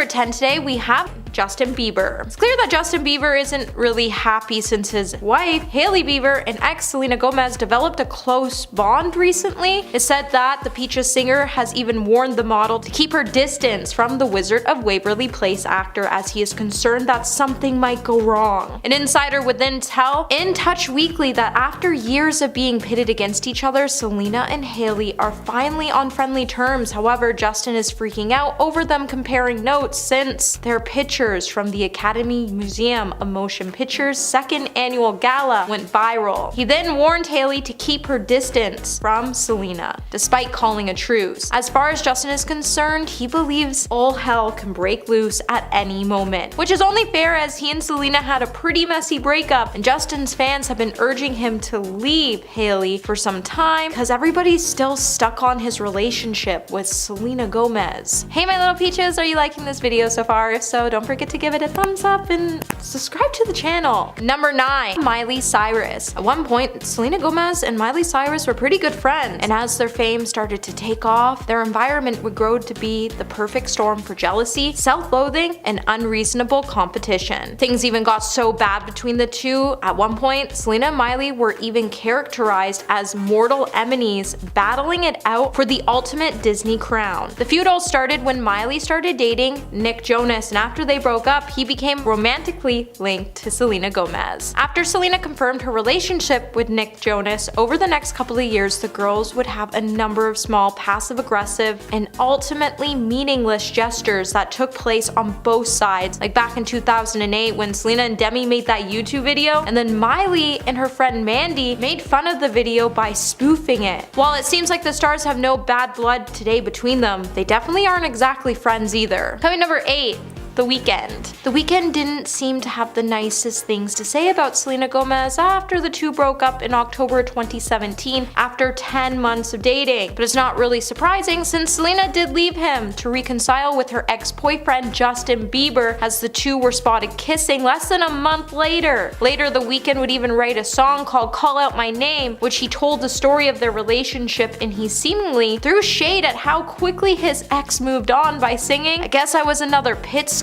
number 10 today, we have Justin Bieber. It's clear that Justin Bieber isn't really happy since his wife, Hailey Bieber, and ex Selena Gomez developed a close bond recently. It's said that the Peaches singer has even warned the model to keep her distance from the Wizard of Waverly Place actor as he is concerned that something might go wrong. An insider would then tell In Touch Weekly that after years of being pitted against each other, Selena and Hailey are finally on friendly terms. However, Justin is freaking out over them comparing notes since their pictures from the Academy Museum of Motion Pictures' second annual gala went viral. He then warned Hailey to keep her distance from Selena, despite calling a truce. As far as Justin is concerned, he believes all hell can break loose at any moment, which is only fair as he and Selena had a pretty messy breakup, and Justin's fans have been urging him to leave Hailey for some time because everybody's still stuck on his relationship with Selena Gomez. Hey my little peaches, are you liking this video so far? If so, don't forget to give it a thumbs up and subscribe to the channel. Number 9. Miley Cyrus. At one point, Selena Gomez and Miley Cyrus were pretty good friends, and as their fame started to take off, their environment would grow to be the perfect storm for jealousy, self-loathing, and unreasonable competition. Things even got so bad between the two. At one point, Selena and Miley were even characterized as mortal enemies, battling it out for the ultimate Disney crown. The feud all started when Miley started dating Nick Jonas, and after they broke up, he became romantically linked to Selena Gomez. After Selena confirmed her relationship with Nick Jonas, over the next couple of years, the girls would have a number of small passive-aggressive and ultimately meaningless gestures that took place on both sides, like back in 2008 when Selena and Demi made that YouTube video, and then Miley and her friend Mandy made fun of the video by spoofing it. While it seems like the stars have no bad blood today between them, they definitely aren't exactly friends either. Coming number 8. The Weeknd. The Weeknd didn't seem to have the nicest things to say about Selena Gomez after the two broke up in October 2017 after 10 months of dating. But it's not really surprising since Selena did leave him to reconcile with her ex-boyfriend Justin Bieber as the two were spotted kissing less than a month later. Later, The Weeknd would even write a song called Call Out My Name, which he told the story of their relationship, and he seemingly threw shade at how quickly his ex moved on by singing, "I guess I was another pit stop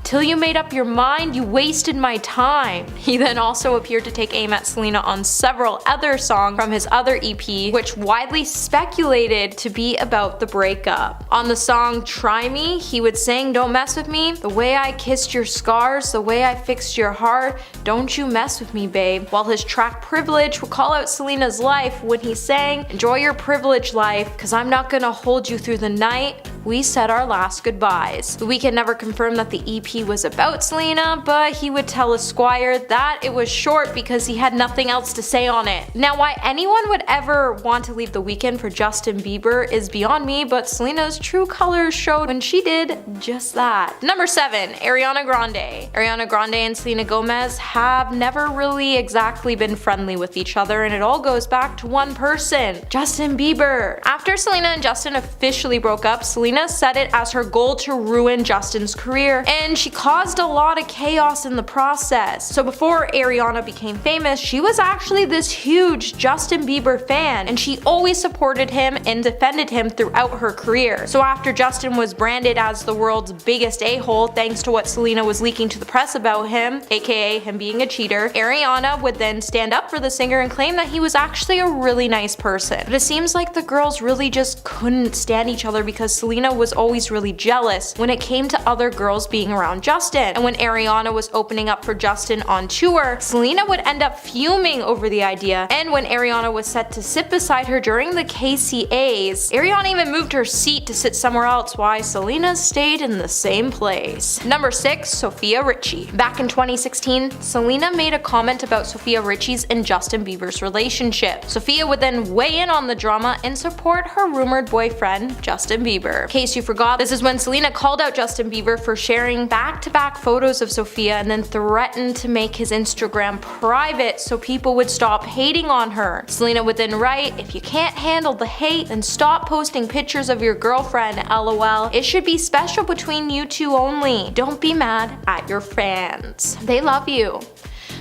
till you made up your mind, you wasted my time." He then also appeared to take aim at Selena on several other songs from his other EP, which widely speculated to be about the breakup. On the song Try Me, he would sing "Don't mess with me, the way I kissed your scars, the way I fixed your heart, don't you mess with me babe," while his track Privilege would call out Selena's life when he sang "Enjoy your privileged life, cause I'm not gonna hold you through the night, we said our last goodbyes." The Weeknd never confirmed that the EP was about Selena, but he would tell Esquire that it was short because he had nothing else to say on it. Now, why anyone would ever want to leave The Weeknd for Justin Bieber is beyond me, but Selena's true colors showed when she did just that. Number 7. Ariana Grande. Ariana Grande and Selena Gomez have never really exactly been friendly with each other, and it all goes back to one person, Justin Bieber. After Selena and Justin officially broke up, Selena set it as her goal to ruin Justin's career, and she caused a lot of chaos in the process. So before Ariana became famous, she was actually this huge Justin Bieber fan, and she always supported him and defended him throughout her career. So after Justin was branded as the world's biggest a-hole thanks to what Selena was leaking to the press about him, aka him being a cheater, Ariana would then stand up for the singer and claim that he was actually a really nice person. But it seems like the girls really just couldn't stand each other because Selena was always really jealous when it came to other girls being around Justin. And when Ariana was opening up for Justin on tour, Selena would end up fuming over the idea, and when Ariana was set to sit beside her during the KCAs, Ariana even moved her seat to sit somewhere else while Selena stayed in the same place. Number 6. Sofia Richie. Back in 2016, Selena made a comment about Sofia Richie's and Justin Bieber's relationship. Sofia would then weigh in on the drama and support her rumored boyfriend, Justin Bieber. In case you forgot, this is when Selena called out Justin Bieber for sharing back-to-back photos of Sofia and then threatened to make his Instagram private so people would stop hating on her. Selena would then write, "If you can't handle the hate, then stop posting pictures of your girlfriend, lol. It should be special between you two only. Don't be mad at your fans. They love you."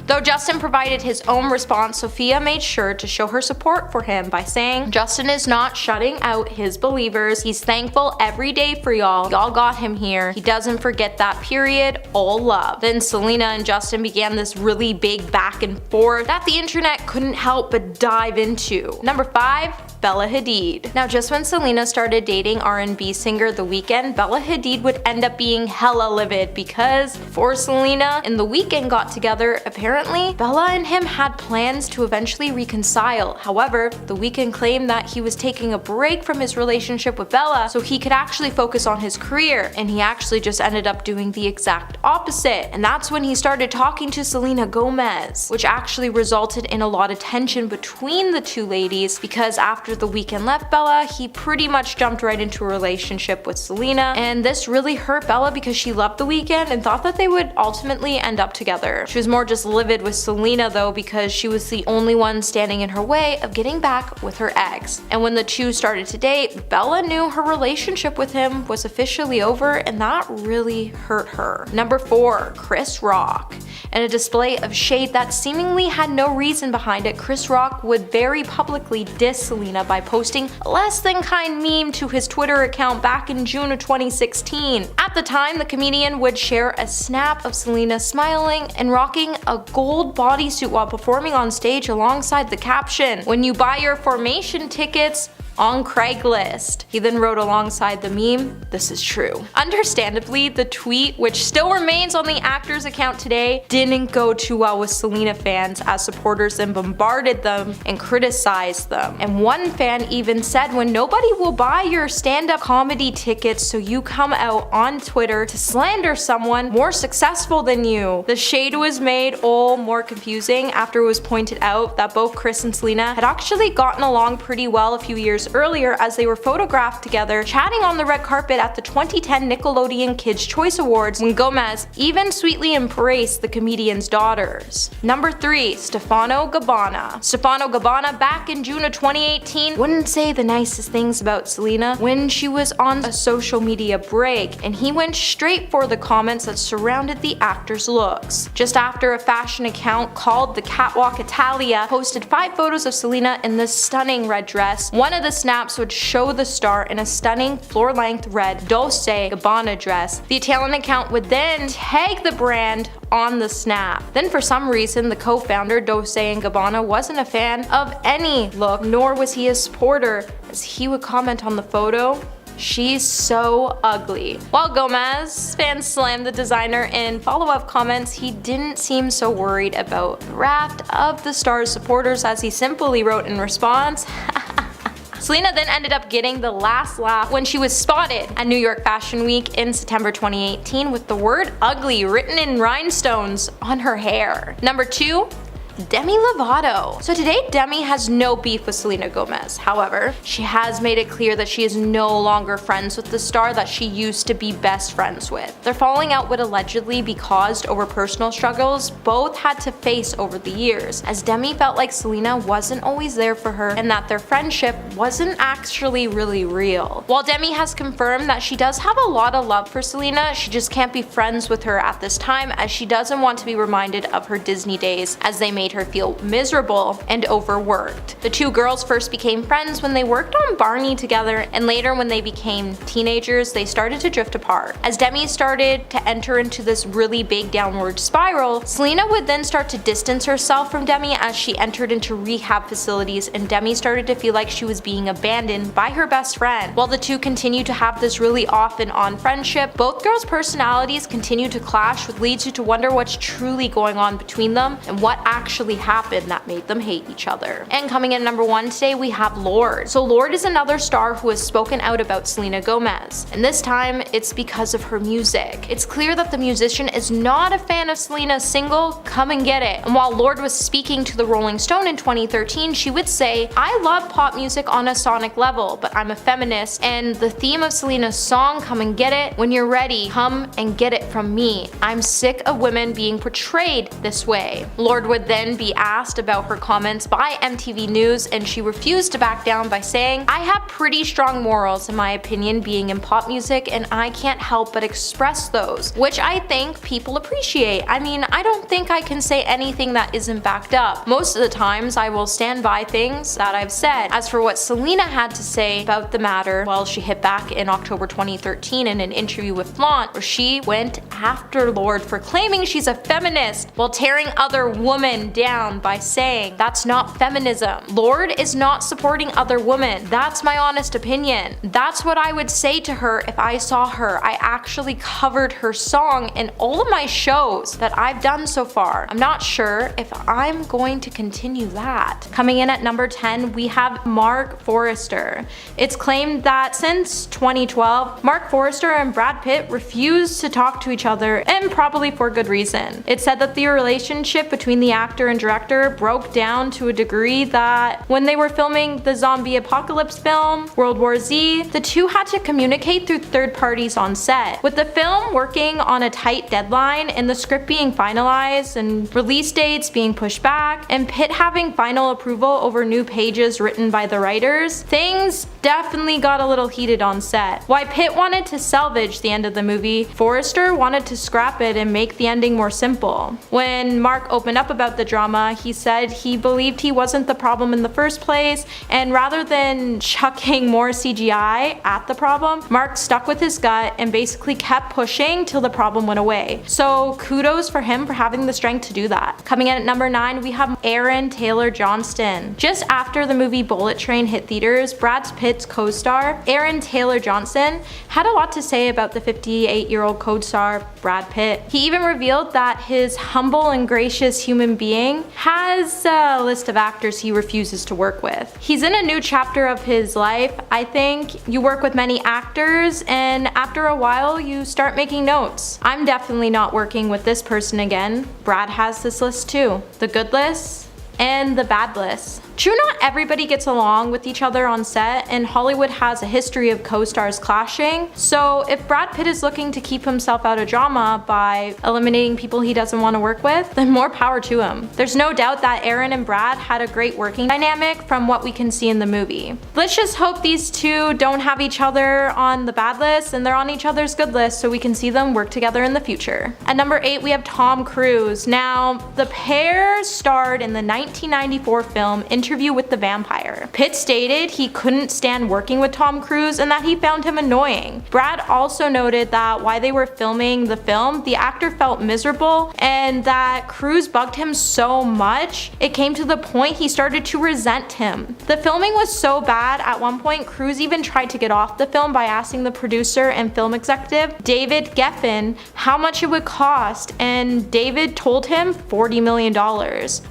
Though Justin provided his own response, Sophia made sure to show her support for him by saying, "Justin is not shutting out his believers. He's thankful every day for y'all. Y'all got him here. He doesn't forget that, period. All love." Then Selena and Justin began this really big back and forth that the internet couldn't help but dive into. Number 5. Bella Hadid. Now, just when Selena started dating R&B singer The Weeknd, Bella Hadid would end up being hella livid because before Selena and The Weeknd got together, apparently Bella and him had plans to eventually reconcile. However, The Weeknd claimed that he was taking a break from his relationship with Bella so he could actually focus on his career, and he actually just ended up doing the exact opposite. And that's when he started talking to Selena Gomez, which actually resulted in a lot of tension between the two ladies because after The Weeknd left Bella, he pretty much jumped right into a relationship with Selena, and this really hurt Bella because she loved The Weeknd and thought that they would ultimately end up together. She was more just livid with Selena though because she was the only one standing in her way of getting back with her ex. And when the two started to date, Bella knew her relationship with him was officially over, and that really hurt her. Number 4. Chris Rock. In a display of shade that seemingly had no reason behind it, Chris Rock would very publicly diss Selena by posting a less than kind meme to his Twitter account back in June of 2016. At the time, the comedian would share a snap of Selena smiling and rocking a gold bodysuit while performing on stage alongside the caption, "When you buy your formation tickets on Craigslist." He then wrote alongside the meme, "This is true." Understandably, the tweet, which still remains on the actor's account today, didn't go too well with Selena fans as supporters then bombarded them and criticized them. And one fan even said, "When nobody will buy your stand-up comedy tickets, so you come out on Twitter to slander someone more successful than you." The shade was made all more confusing after it was pointed out that both Chris and Selena had actually gotten along pretty well a few years earlier as they were photographed together chatting on the red carpet at the 2010 Nickelodeon Kids' Choice Awards, when Gomez even sweetly embraced the comedian's daughters. Number 3. Stefano Gabbana. Stefano Gabbana back in June of 2018 wouldn't say the nicest things about Selena when she was on a social media break, and he went straight for the comments that surrounded the actor's looks. Just after a fashion account called The Catwalk Italia posted 5 photos of Selena in this stunning red dress, one of the snaps would show the star in a stunning floor-length red Dolce & Gabbana dress. The Italian account would then tag the brand on the snap. Then for some reason, the co-founder Dolce & Gabbana wasn't a fan of any look, nor was he a supporter, as he would comment on the photo, "She's so ugly." While Gomez fans slammed the designer in follow-up comments, he didn't seem so worried about the raft of the star's supporters, as he simply wrote in response, Selena then ended up getting the last laugh when she was spotted at New York Fashion Week in September 2018 with the word "ugly" written in rhinestones on her hair. Number 2. Demi Lovato. So today, Demi has no beef with Selena Gomez. However, she has made it clear that she is no longer friends with the star that she used to be best friends with. Their falling out would allegedly be caused over personal struggles both had to face over the years, as Demi felt like Selena wasn't always there for her and that their friendship wasn't actually really real. While Demi has confirmed that she does have a lot of love for Selena, she just can't be friends with her at this time, as she doesn't want to be reminded of her Disney days, as they made her feel miserable and overworked. The two girls first became friends when they worked on Barney together, and later when they became teenagers, they started to drift apart. As Demi started to enter into this really big downward spiral, Selena would then start to distance herself from Demi as she entered into rehab facilities, and Demi started to feel like she was being abandoned by her best friend. While the two continued to have this really off and on friendship, both girls' personalities continued to clash, which leads you to wonder what's truly going on between them and what actually happened that made them hate each other. And coming in number 1 today, we have Lorde. So Lorde is another star who has spoken out about Selena Gomez, and this time it's because of her music. It's clear that the musician is not a fan of Selena's single Come and Get It, and while Lorde was speaking to the Rolling Stone in 2013, she would say, "I love pop music on a sonic level, but I'm a feminist, and the theme of Selena's song Come and Get It, when you're ready, come and get it from me. I'm sick of women being portrayed this way." Lorde would then again be asked about her comments by MTV News, and she refused to back down by saying, "I have pretty strong morals in my opinion being in pop music, and I can't help but express those," which I think people appreciate. I mean, I don't think I can say anything that isn't backed up. Most of the times I will stand by things that I've said. As for what Selena had to say about the matter, well, she hit back in October 2013 in an interview with Flaunt, where she went after Lorde for claiming she's a feminist while tearing other women down by saying that's not feminism. Lorde is not supporting other women. That's my honest opinion. That's what I would say to her if I saw her. I actually covered her song in all of my shows that I've done so far. I'm not sure if I'm going to continue that. Coming in at number 10, we have Mark Forrester. It's claimed that since 2012, Mark Forrester and Brad Pitt refused to talk to each other, and probably for good reason. It's said that the relationship between the actor and director broke down to a degree that when they were filming the zombie apocalypse film, World War Z, the two had to communicate through third parties on set. With the film working on a tight deadline and the script being finalized and release dates being pushed back, and Pitt having final approval over new pages written by the writers, things definitely got a little heated on set. While Pitt wanted to salvage the end of the movie, Forrester wanted to scrap it and make the ending more simple. When Mark opened up about the drama, he said he believed he wasn't the problem in the first place, and rather than chucking more CGI at the problem, Mark stuck with his gut and basically kept pushing till the problem went away. So kudos for him for having the strength to do that. Coming in at number 9, we have Aaron Taylor Johnston. Just after the movie Bullet Train hit theaters, Brad Pitt's co-star, Aaron Taylor Johnson, had a lot to say about the 58-year-old co-star Brad Pitt. He even revealed that his humble and gracious human being has a list of actors he refuses to work with. He's in a new chapter of his life. I think you work with many actors, and after a while you start making notes. I'm definitely not working with this person again. Brad has this list too. The good list and the bad list. True, not everybody gets along with each other on set, and Hollywood has a history of co-stars clashing. So if Brad Pitt is looking to keep himself out of drama by eliminating people he doesn't want to work with, then more power to him. There's no doubt that Aaron and Brad had a great working dynamic from what we can see in the movie. Let's just hope these two don't have each other on the bad list and they're on each other's good list so we can see them work together in the future. At number 8, we have Tom Cruise. Now, the pair starred in the 1994 film Interview with the Vampire. Pitt stated he couldn't stand working with Tom Cruise and that he found him annoying. Brad also noted that while they were filming the film, the actor felt miserable and that Cruise bugged him so much, it came to the point he started to resent him. The filming was so bad, at one point Cruise even tried to get off the film by asking the producer and film executive, David Geffen, how much it would cost, and David told him $40 million.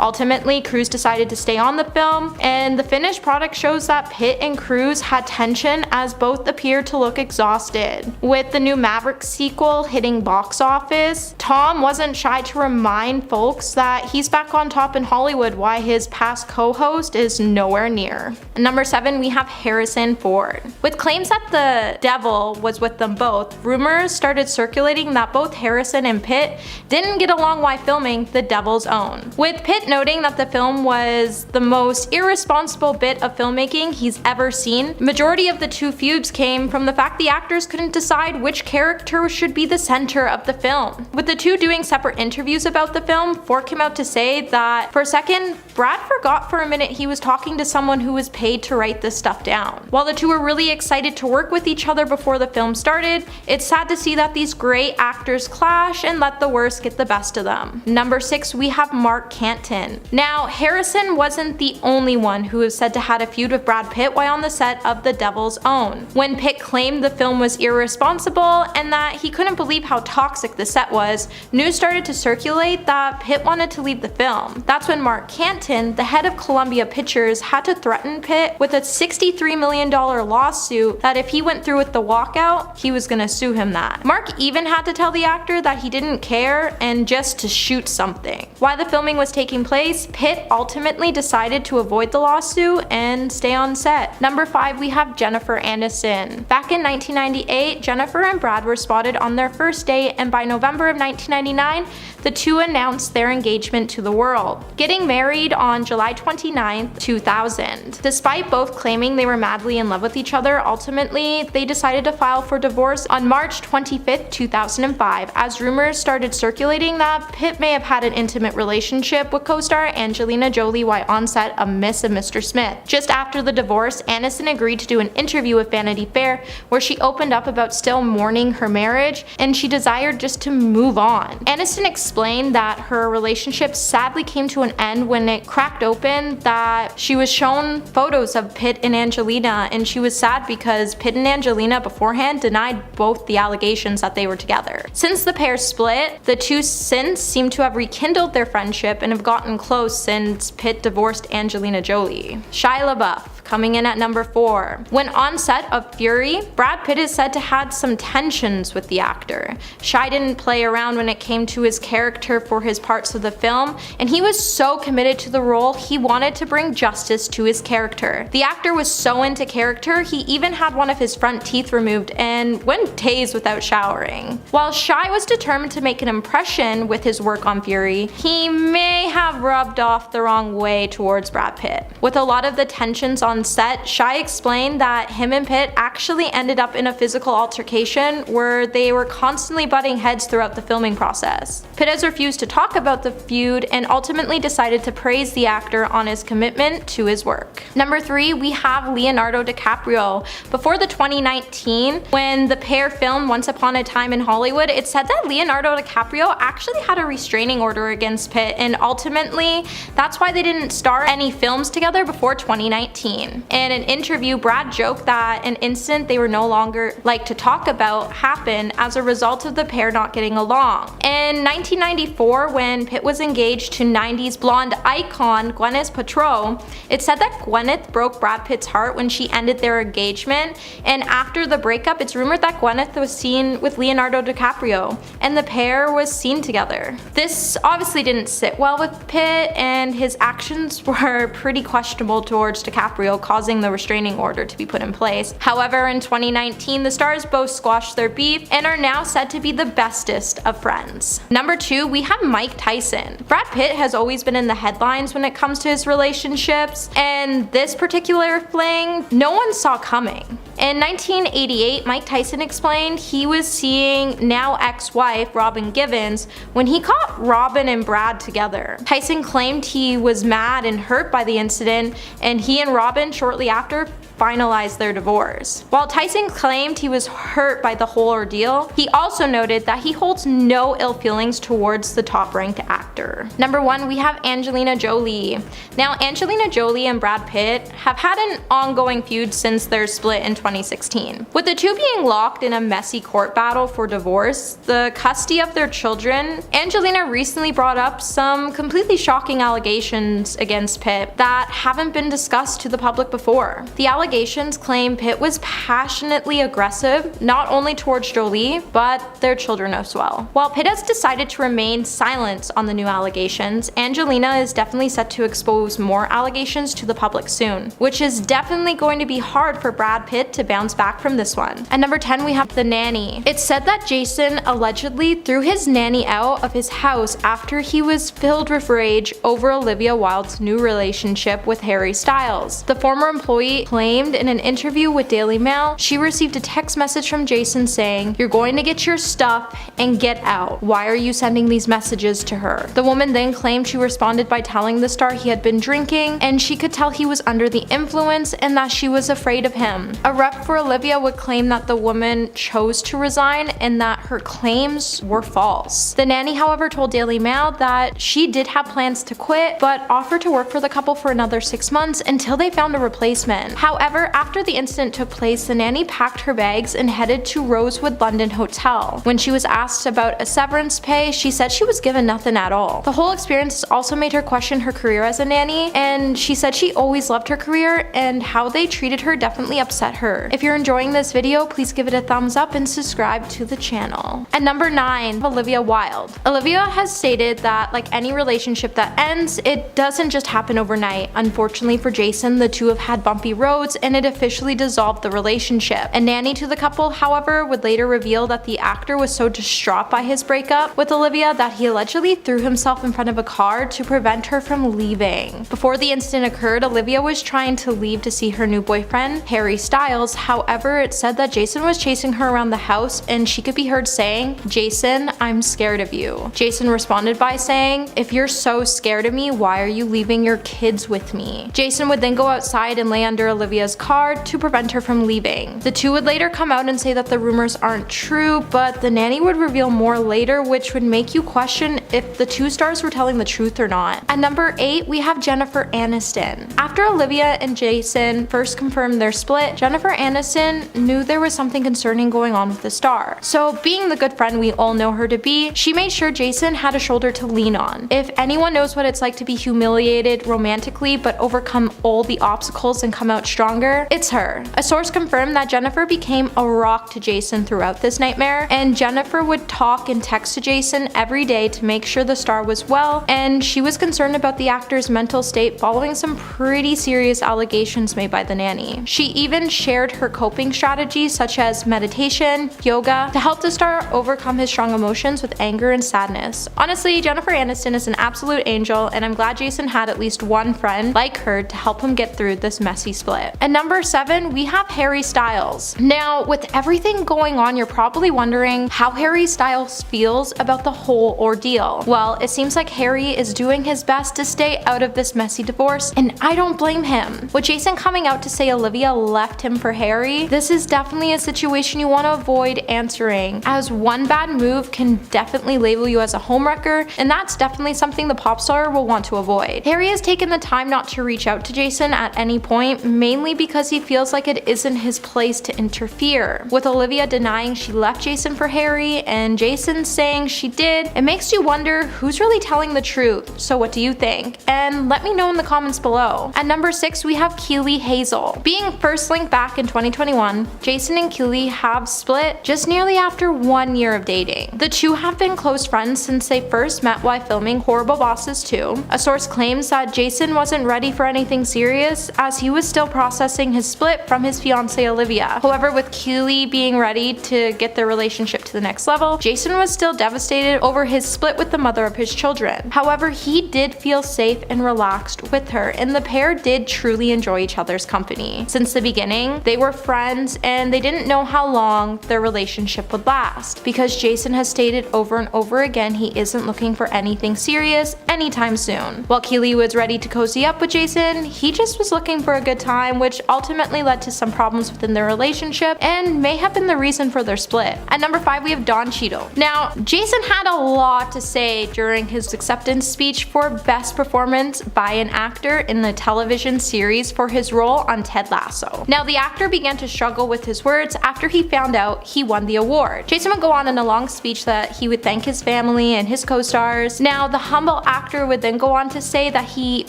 Ultimately, Cruise decided to stay on the film, and the finished product shows that Pitt and Cruise had tension as both appeared to look exhausted. With the new Maverick sequel hitting box office, Tom wasn't shy to remind folks that he's back on top in Hollywood while his past co-host is nowhere near. At number 7, we have Harrison Ford. With claims that the devil was with them both, rumors started circulating that both Harrison and Pitt didn't get along while filming The Devil's Own. With Pitt noting that the film was the most irresponsible bit of filmmaking he's ever seen, majority of the two feuds came from the fact the actors couldn't decide which character should be the center of the film. With the two doing separate interviews about the film, Ford came out to say that for a second, Brad forgot for a minute he was talking to someone who was paid to write this stuff down. While the two were really excited to work with each other before the film started, it's sad to see that these great actors clash and let the worst get the best of them. Number 6, we have Mark Canton. Now, Harrison wasn't the only one who is said to had a feud with Brad Pitt while on the set of The Devil's Own. When Pitt claimed the film was irresponsible and that he couldn't believe how toxic the set was, news started to circulate that Pitt wanted to leave the film. That's when Mark Canton, the head of Columbia Pictures, had to threaten Pitt with a $63 million lawsuit that if he went through with the walkout, he was gonna sue him that. Mark even had to tell the actor that he didn't care and just to shoot something. While the filming was taking place, Pitt ultimately decided to avoid the lawsuit and stay on set. Number 5, we have Jennifer Aniston. Back in 1998, Jennifer and Brad were spotted on their first date, and by November of 1999, the two announced their engagement to the world, getting married on July 29, 2000. Despite both claiming they were madly in love with each other, ultimately, they decided to file for divorce on March 25, 2005, as rumors started circulating that Pitt may have had an intimate relationship with co-star Angelina Jolie while on set of Miss and Mr. Smith. Just after the divorce, Aniston agreed to do an interview with Vanity Fair where she opened up about still mourning her marriage and she desired just to move on. Aniston explained that her relationship sadly came to an end when it cracked open that she was shown photos of Pitt and Angelina, and she was sad because Pitt and Angelina beforehand denied both the allegations that they were together. Since the pair split, the two since seem to have rekindled their friendship and have gotten close since Pitt divorced Angelina Jolie. Shia LaBeouf, coming in at number 4. When on set of Fury, Brad Pitt is said to had some tensions with the actor. Shia didn't play around when it came to his character for his parts of the film, and he was so committed to the role he wanted to bring justice to his character. The actor was so into character, he even had one of his front teeth removed and went days without showering. While Shia was determined to make an impression with his work on Fury, he may have rubbed off the wrong way towards Brad Pitt. With a lot of the tensions on set, Shia explained that him and Pitt actually ended up in a physical altercation where they were constantly butting heads throughout the filming process. Pitt has refused to talk about the feud and ultimately decided to praise the actor on his commitment to his work. Number 3, we have Leonardo DiCaprio. Before the 2019, when the pair filmed Once Upon a Time in Hollywood, it said that Leonardo DiCaprio actually had a restraining order against Pitt, and ultimately, that's why they didn't star any films together before 2019. In an interview, Brad joked that an incident they were no longer like to talk about happened as a result of the pair not getting along. In 1994, when Pitt was engaged to 90s blonde icon Gwyneth Paltrow, it said that Gwyneth broke Brad Pitt's heart when she ended their engagement, and after the breakup, it's rumored that Gwyneth was seen with Leonardo DiCaprio, and the pair was seen together. This obviously didn't sit well with Pitt, and his actions were pretty questionable towards DiCaprio, causing the restraining order to be put in place. However, in 2019, the stars both squashed their beef and are now said to be the bestest of friends. Number 2, we have Mike Tyson. Brad Pitt has always been in the headlines when it comes to his relationships, and this particular fling, no one saw coming. In 1988, Mike Tyson explained he was seeing now ex-wife Robin Givens when he caught Robin and Brad together. Tyson claimed he was mad and hurt by the incident, and he and Robin shortly after finalized their divorce. While Tyson claimed he was hurt by the whole ordeal, he also noted that he holds no ill feelings towards the top-ranked actor. Number 1, we have Angelina Jolie. Now, Angelina Jolie and Brad Pitt have had an ongoing feud since their split in 2016. With the two being locked in a messy court battle for divorce, the custody of their children, Angelina recently brought up some completely shocking allegations against Pitt that haven't been discussed to the public before. The allegations claim Pitt was passionately aggressive, not only towards Jolie, but their children as well. While Pitt has decided to remain silent on the new allegations, Angelina is definitely set to expose more allegations to the public soon, which is definitely going to be hard for Brad Pitt to bounce back from this one. At number 10, we have The Nanny. It's said that Jason allegedly threw his nanny out of his house after he was filled with rage over Olivia Wilde's new relationship with Harry Styles. The former employee claimed in an interview with Daily Mail she received a text message from Jason saying, "You're going to get your stuff and get out. Why are you sending these messages to her?" The woman then claimed she responded by telling the star he had been drinking and she could tell he was under the influence and that she was afraid of him. A rep for Olivia would claim that the woman chose to resign and that her claims were false. The nanny, however, told Daily Mail that she did have plans to quit but offered to work for the couple for another 6 months until they found a replacement. However, However, after the incident took place, the nanny packed her bags and headed to Rosewood London Hotel. When she was asked about a severance pay, she said she was given nothing at all. The whole experience also made her question her career as a nanny, and she said she always loved her career and how they treated her definitely upset her. If you're enjoying this video, please give it a thumbs up and subscribe to the channel. At number 9, Olivia Wilde. Olivia has stated that like any relationship that ends, it doesn't just happen overnight. Unfortunately for Jason, the two have had bumpy roads and it officially dissolved the relationship. A nanny to the couple, however, would later reveal that the actor was so distraught by his breakup with Olivia that he allegedly threw himself in front of a car to prevent her from leaving. Before the incident occurred, Olivia was trying to leave to see her new boyfriend, Harry Styles. However, it said that Jason was chasing her around the house and she could be heard saying, "Jason, I'm scared of you." Jason responded by saying, "If you're so scared of me, why are you leaving your kids with me?" Jason would then go outside and lay under Olivia's car to prevent her from leaving. The two would later come out and say that the rumors aren't true, but the nanny would reveal more later, which would make you question if the two stars were telling the truth or not. At number 8, we have Jennifer Aniston. After Olivia and Jason first confirmed their split, Jennifer Aniston knew there was something concerning going on with the star. So being the good friend we all know her to be, she made sure Jason had a shoulder to lean on. If anyone knows what it's like to be humiliated romantically but overcome all the obstacles and come out stronger, it's her. A source confirmed that Jennifer became a rock to Jason throughout this nightmare, and Jennifer would talk and text to Jason every day to make sure the star was well, and she was concerned about the actor's mental state following some pretty serious allegations made by the nanny. She even shared her coping strategies such as meditation, yoga, to help the star overcome his strong emotions with anger and sadness. Honestly, Jennifer Aniston is an absolute angel, and I'm glad Jason had at least one friend like her to help him get through this messy split. At number 7, we have Harry Styles. Now, with everything going on, you're probably wondering how Harry Styles feels about the whole ordeal. Well, it seems like Harry is doing his best to stay out of this messy divorce, and I don't blame him. With Jason coming out to say Olivia left him for Harry, this is definitely a situation you want to avoid answering, as one bad move can definitely label you as a homewrecker, and that's definitely something the pop star will want to avoid. Harry has taken the time not to reach out to Jason at any point, mainly because he feels like it isn't his place to interfere. With Olivia denying she left Jason for Harry and Jason saying she did, it makes you wonder who's really telling the truth. So what do you think? And let me know in the comments below. At number 6, we have Keely Hazel. Being first linked back in 2021, Jason and Keely have split just nearly after 1 year of dating. The two have been close friends since they first met while filming Horrible Bosses 2. A source claims that Jason wasn't ready for anything serious as he was still processing his split from his fiancée Olivia. However, with Keely being ready to get their relationship to the next level, Jason was still devastated over his split with the mother of his children. However, he did feel safe and relaxed with her, and the pair did truly enjoy each other's company. Since the beginning, they were friends and they didn't know how long their relationship would last, because Jason has stated over and over again he isn't looking for anything serious anytime soon. While Keely was ready to cozy up with Jason, he just was looking for a good time, which ultimately led to some problems within their relationship and may have been the reason for their split. At number 5, we have Don Cheadle. Now, Jason had a lot to say during his acceptance speech for Best Performance by an Actor in the television series for his role on Ted Lasso. Now, the actor began to struggle with his words after he found out he won the award. Jason would go on in a long speech that he would thank his family and his co-stars. Now, the humble actor would then go on to say that he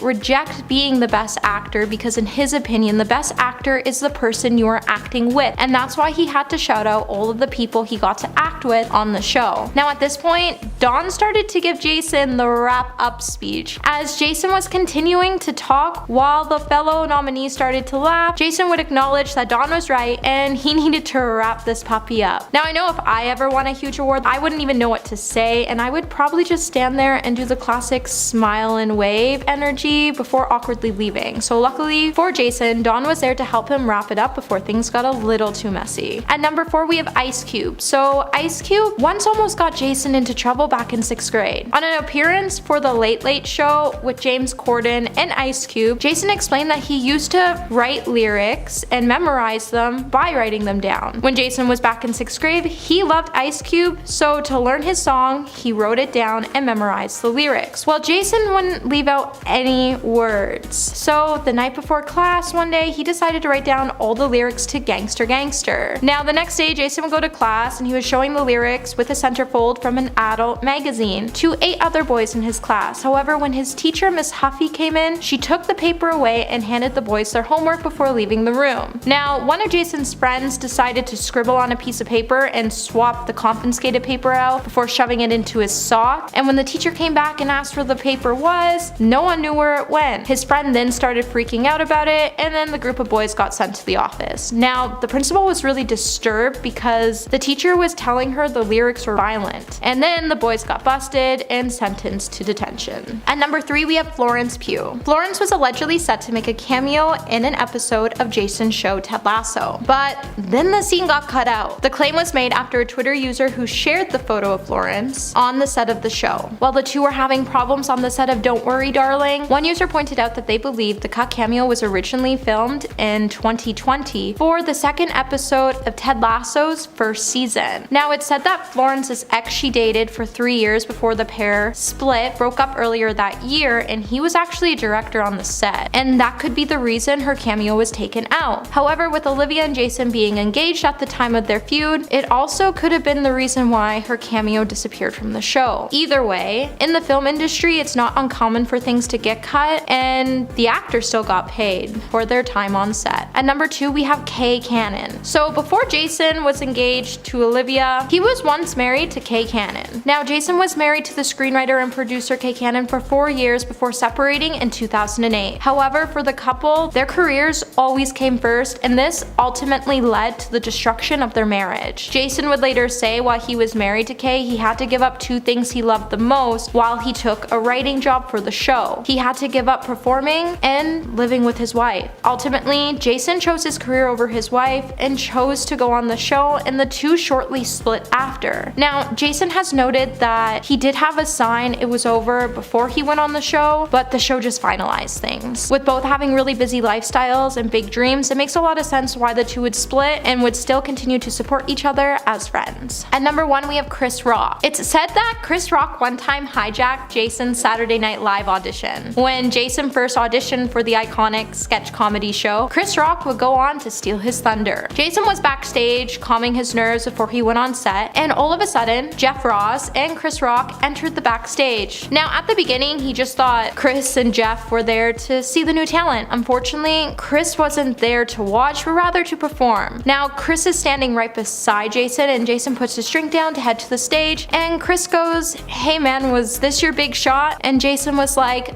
rejects being the best actor because in his opinion, the best actor is the person you are acting with, and that's why he had to shout out all of the people he got to act with on the show. Now, at this point, Don started to give Jason the wrap-up speech. As Jason was continuing to talk while the fellow nominees started to laugh, Jason would acknowledge that Don was right and he needed to wrap this puppy up. Now, I know if I ever won a huge award, I wouldn't even know what to say, and I would probably just stand there and do the classic smile and wave energy before awkwardly leaving. So luckily for Jason, Don was there to help him wrap it up before things got a little too messy. At number 4, we have Ice Cube. So Ice Cube once almost got Jason into trouble back in 6th grade. On an appearance for The Late Late Show with James Corden and Ice Cube, Jason explained that he used to write lyrics and memorize them by writing them down. When Jason was back in 6th grade, he loved Ice Cube, so to learn his song, he wrote it down and memorized the lyrics. Well, Jason wouldn't leave out any words. So the night before class one day, day, he decided to write down all the lyrics to Gangster Gangster. Now the next day, Jason would go to class and he was showing the lyrics with a centerfold from an adult magazine to 8 other boys in his class. However, when his teacher, Miss Huffy, came in, she took the paper away and handed the boys their homework before leaving the room. Now, one of Jason's friends decided to scribble on a piece of paper and swap the confiscated paper out before shoving it into his sock, and when the teacher came back and asked where the paper was, no one knew where it went. His friend then started freaking out about it, and then the group of boys got sent to the office. Now, the principal was really disturbed because the teacher was telling her the lyrics were violent, and then the boys got busted and sentenced to detention. At number 3, we have Florence Pugh. Florence was allegedly set to make a cameo in an episode of Jason's show Ted Lasso, but then the scene got cut out. The claim was made after a Twitter user who shared the photo of Florence on the set of the show. While the two were having problems on the set of Don't Worry Darling, one user pointed out that they believed the cut cameo was originally filmed in 2020 for the second episode of Ted Lasso's first season. Now, it's said that Florence's ex she dated for 3 years before the pair split broke up earlier that year, and he was actually a director on the set, and that could be the reason her cameo was taken out. However, with Olivia and Jason being engaged at the time of their feud, it also could have been the reason why her cameo disappeared from the show. Either way, in the film industry, it's not uncommon for things to get cut, and the actor still got paid for their time on set. At number 2, we have Kay Cannon. So before Jason was engaged to Olivia, he was once married to Kay Cannon. Now, Jason was married to the screenwriter and producer Kay Cannon for 4 years before separating in 2008. However, for the couple, their careers always came first, and this ultimately led to the destruction of their marriage. Jason would later say while he was married to Kay, he had to give up 2 things he loved the most while he took a writing job for the show. He had to give up performing and living with his wife. Ultimately, Jason chose his career over his wife and chose to go on the show, and the two shortly split after. Now, Jason has noted that he did have a sign it was over before he went on the show, but the show just finalized things. With both having really busy lifestyles and big dreams, it makes a lot of sense why the two would split and would still continue to support each other as friends. At number 1, we have Chris Rock. It's said that Chris Rock one time hijacked Jason's Saturday Night Live audition. When Jason first auditioned for the iconic sketch comedy show, Chris Rock would go on to steal his thunder. Jason was backstage calming his nerves before he went on set, and all of a sudden, Jeff Ross and Chris Rock entered the backstage. Now, at the beginning, he just thought Chris and Jeff were there to see the new talent. Unfortunately, Chris wasn't there to watch, but rather to perform. Now, Chris is standing right beside Jason, and Jason puts his drink down to head to the stage, and Chris goes, "Hey man, was this your big shot?" And Jason was like,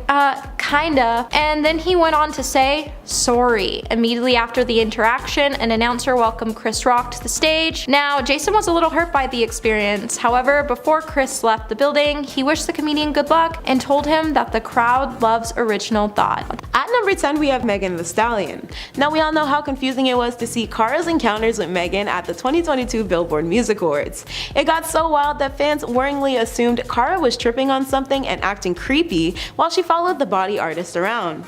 kinda. And then he went on to say, "Sorry." Immediately after the interaction, an announcer welcomed Chris Rock to the stage. Now, Jason was a little hurt by the experience. However, before Chris left the building, he wished the comedian good luck and told him that the crowd loves original thought. At number 10, we have Megan Thee Stallion. Now, we all know how confusing it was to see Cara's encounters with Megan at the 2022 Billboard Music Awards. It got so wild that fans worryingly assumed Cara was tripping on something and acting creepy while she followed the body artist around.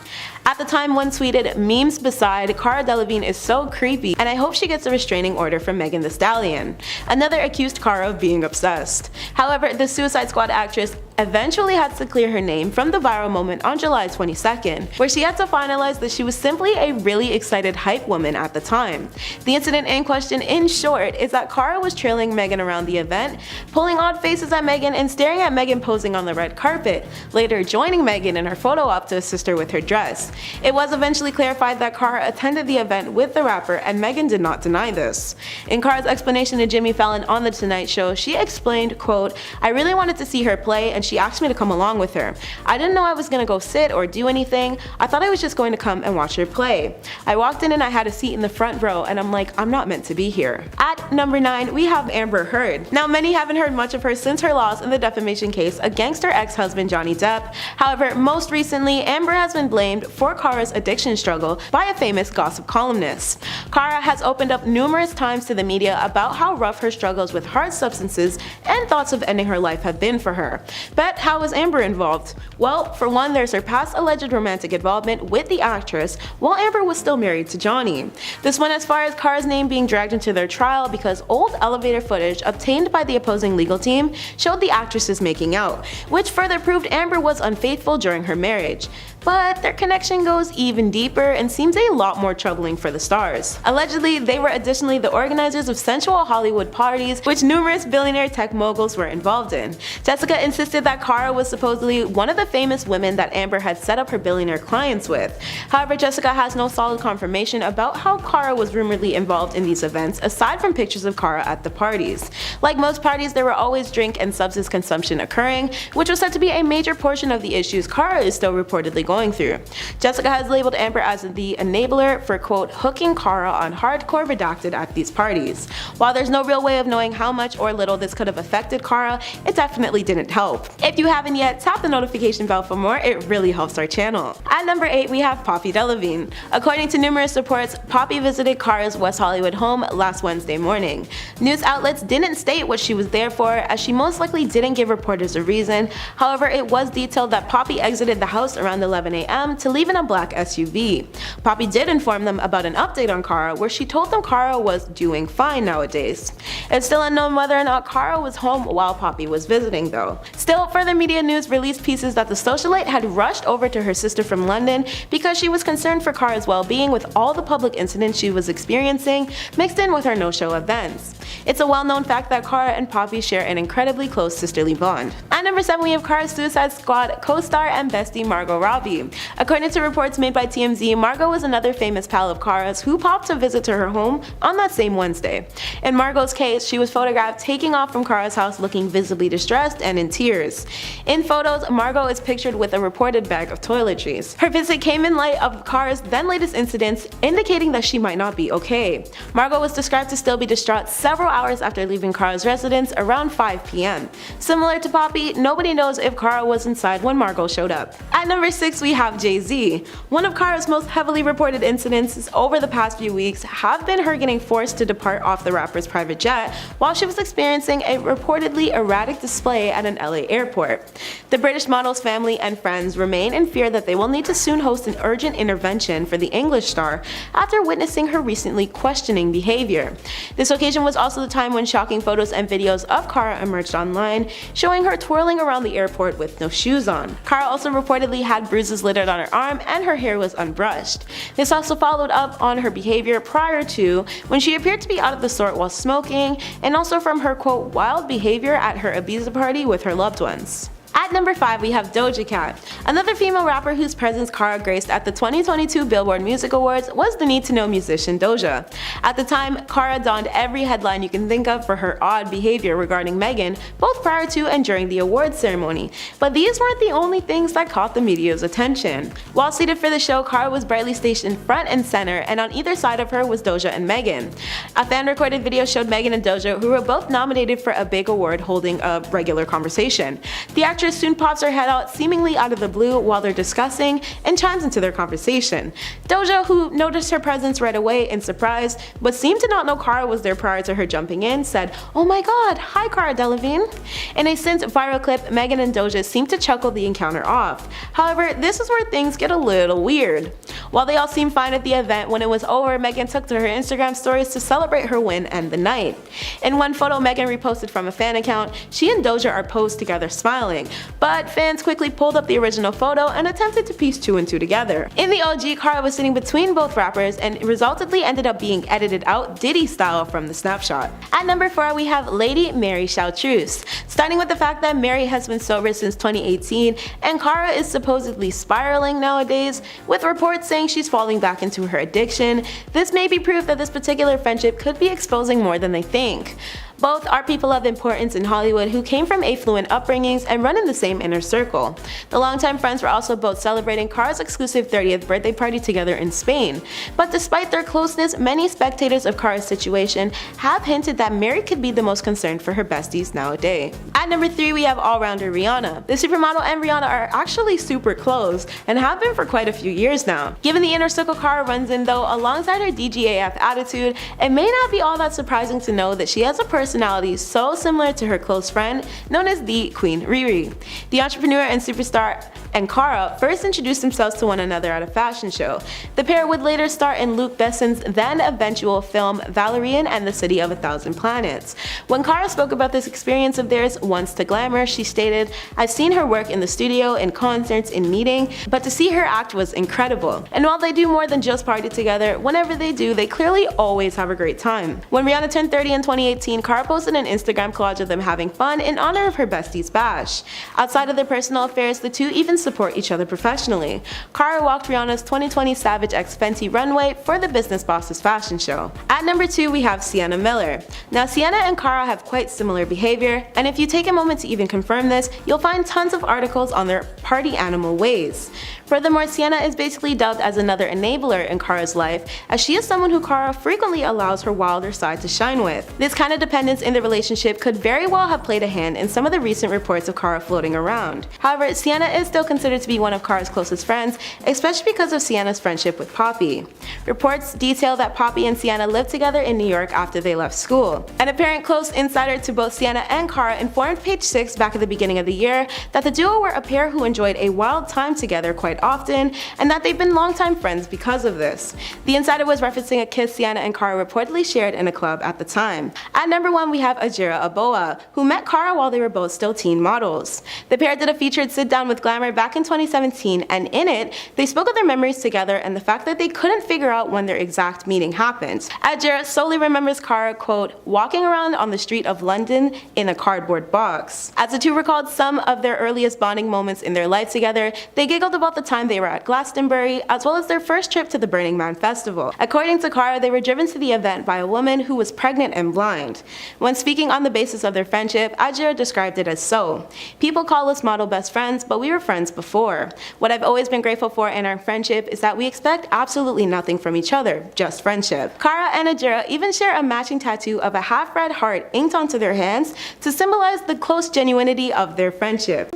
At the time, one tweeted, "Memes beside, Cara Delevingne is so creepy, and I hope she gets a restraining order from Megan Thee Stallion." Another accused Cara of being obsessed. However, the Suicide Squad actress eventually had to clear her name from the viral moment on July 22nd, where she had to finalize that she was simply a really excited hype woman at the time. The incident in question, in short, is that Cara was trailing Megan around the event, pulling odd faces at Megan and staring at Megan posing on the red carpet, later joining Megan in her photo op to assist her with her dress. It was eventually clarified that Cara attended the event with the rapper, and Megan did not deny this. In Cara's explanation to Jimmy Fallon on The Tonight Show, she explained, quote, "I really wanted to see her play, and she asked me to come along with her. I didn't know I was gonna go sit or do anything. I thought I was just going to come and watch her play. I walked in and I had a seat in the front row, and I'm like, I'm not meant to be here." At number 9, we have Amber Heard. Now, many haven't heard much of her since her loss in the defamation case against her ex-husband Johnny Depp. However, most recently, Amber has been blamed for Cara's addiction struggle by a famous gossip columnist. Cara has opened up numerous times to the media about how rough her struggles with hard substances and thoughts of ending her life have been for her. But how was Amber involved? Well, for one, there's her past alleged romantic involvement with the actress while Amber was still married to Johnny. This went as far as Cara's name being dragged into their trial because old elevator footage obtained by the opposing legal team showed the actresses making out, which further proved Amber was unfaithful during her marriage. but their connection goes even deeper and seems a lot more troubling for the stars. Allegedly, they were additionally the organizers of sensual Hollywood parties, which numerous billionaire tech moguls were involved in. Jessica insisted that Cara was supposedly one of the famous women that Amber had set up her billionaire clients with. However, Jessica has no solid confirmation about how Cara was rumoredly involved in these events, aside from pictures of Cara at the parties. Like most parties, there were always drink and substance consumption occurring, which was said to be a major portion of the issues Cara is still reportedly going through. Jessica has labeled Amber as the enabler for quote, hooking Cara on hardcore redacted at these parties. While there's no real way of knowing how much or little this could have affected Cara, it definitely didn't help. If you haven't yet, tap the notification bell for more, it really helps our channel. At number 8 we have Cara Delevingne. According to numerous reports, Poppy visited Cara's West Hollywood home last Wednesday morning. News outlets didn't state what she was there for, as she most likely didn't give reporters a reason. However, it was detailed that Poppy exited the house around 11 a.m. to leave in a black SUV. Poppy did inform them about an update on Cara, where she told them Cara was doing fine nowadays. It's still unknown whether or not Cara was home while Poppy was visiting though. Still, further media news released pieces that the socialite had rushed over to her sister from London because she was concerned for Cara's well-being with all the public incidents she was experiencing, mixed in with her no-show events. It's a well-known fact that Cara and Poppy share an incredibly close sisterly bond. At number 7 we have Cara's Suicide Squad co-star and bestie Margot Robbie. According to reports made by TMZ, Margot was another famous pal of Cara's who popped to visit to her home on that same Wednesday. In Margot's case, she was photographed taking off from Cara's house looking visibly distressed and in tears. In photos, Margot is pictured with a reported bag of toiletries. Her visit came in light of Cara's then latest incidents, indicating that she might not be okay. Margot was described to still be distraught several hours after leaving Cara's residence around 5 p.m. Similar to Poppy, nobody knows if Cara was inside when Margot showed up. At number 6 we have Jay-Z. One of Cara's most heavily reported incidents over the past few weeks have been her getting forced to depart off the rapper's private jet while she was experiencing a reportedly erratic display at an LA airport. The British model's family and friends remain in fear that they will need to soon host an urgent intervention for the English star after witnessing her recently questioning behavior. This occasion was also the time when shocking photos and videos of Cara emerged online, showing her twirling around the airport with no shoes on. Cara also reportedly had bruises littered on her arm and her hair was unbrushed. This also followed up on her behavior prior to, when she appeared to be out of the sort while smoking, and also from her quote wild behavior at her Ibiza party with her loved ones. At number 5 we have Doja Cat. Another female rapper whose presence Cara graced at the 2022 Billboard Music Awards was the need-to-know musician Doja. At the time, Cara donned every headline you can think of for her odd behavior regarding Megan, both prior to and during the awards ceremony. But these weren't the only things that caught the media's attention. While seated for the show, Cara was brightly stationed front and center, and on either side of her was Doja and Megan. A fan-recorded video showed Megan and Doja, who were both nominated for a big award, holding a regular conversation. The actress soon pops her head out seemingly out of the blue while they're discussing and chimes into their conversation. Doja, who noticed her presence right away in surprise but seemed to not know Cara was there prior to her jumping in, said, "Oh my god, hi Cara Delevingne." In a since viral clip, Megan and Doja seem to chuckle the encounter off. However, this is where things get a little weird. While they all seemed fine at the event, when it was over, Megan took to her Instagram stories to celebrate her win and the night. In one photo Megan reposted from a fan account, she and Doja are posed together smiling, but fans quickly pulled up the original photo and attempted to piece 2 and 2 together. In the OG, Cara was sitting between both rappers and resultantly ended up being edited out Diddy style from the snapshot. At number 4 we have Lady Mary Chartreuse. Starting with the fact that Mary has been sober since 2018 and Cara is supposedly spiraling nowadays, with reports saying she's falling back into her addiction, this may be proof that this particular friendship could be exposing more than they think. Both are people of importance in Hollywood who came from affluent upbringings and run in the same inner circle. The longtime friends were also both celebrating Cara's exclusive 30th birthday party together in Spain. But despite their closeness, many spectators of Cara's situation have hinted that Mary could be the most concerned for her besties nowadays. At number 3 we have all-rounder Rihanna. The supermodel and Rihanna are actually super close and have been for quite a few years now. Given the inner circle Cara runs in though, alongside her DGAF attitude, it may not be all that surprising to know that she has a personality so similar to her close friend known as the Queen Riri. The entrepreneur and superstar and Cara first introduced themselves to one another at a fashion show. The pair would later star in Luc Besson's then eventual film Valerian and the City of a Thousand Planets. When Cara spoke about this experience of theirs once to Glamour, she stated, "I've seen her work in the studio, in concerts, in meeting, but to see her act was incredible. And while they do more than just party together, whenever they do, they clearly always have a great time." When Rihanna turned 30 in 2018, Cara posted an Instagram collage of them having fun in honor of her bestie's bash. Outside of their personal affairs, the two even support each other professionally. Cara walked Rihanna's 2020 Savage X Fenty runway for the Business Bosses fashion show. At number 2, we have Sienna Miller. Now, Sienna and Cara have quite similar behavior, and if you take a moment to even confirm this, you'll find tons of articles on their party animal ways. Furthermore, Sienna is basically dubbed as another enabler in Cara's life, as she is someone who Cara frequently allows her wilder side to shine with. This kind of dependence in the relationship could very well have played a hand in some of the recent reports of Cara floating around. However, Sienna is still considered to be one of Cara's closest friends, especially because of Sienna's friendship with Poppy. Reports detail that Poppy and Sienna lived together in New York after they left school. An apparent close insider to both Sienna and Cara informed Page 6 back at the beginning of the year that the duo were a pair who enjoyed a wild time together quite often, and that they've been longtime friends because of this. The insider was referencing a kiss Sienna and Cara reportedly shared in a club at the time. At number 1, we have Ajira Aboa, who met Cara while they were both still teen models. The pair did a featured sit-down with Glamour back in 2017, and in it, they spoke of their memories together and the fact that they couldn't figure out when their exact meeting happened. Ajira solely remembers Cara, quote, walking around on the street of London in a cardboard box. As the two recalled some of their earliest bonding moments in their life together, they giggled about the time they were at Glastonbury, as well as their first trip to the Burning Man festival. According to Cara, they were driven to the event by a woman who was pregnant and blind. When speaking on the basis of their friendship, Ajira described it as so. "People call us model best friends, but we were friends before. What I've always been grateful for in our friendship is that we expect absolutely nothing from each other, just friendship." Cara and Ajira even share a matching tattoo of a half-red heart inked onto their hands to symbolize the close genuinity of their friendship.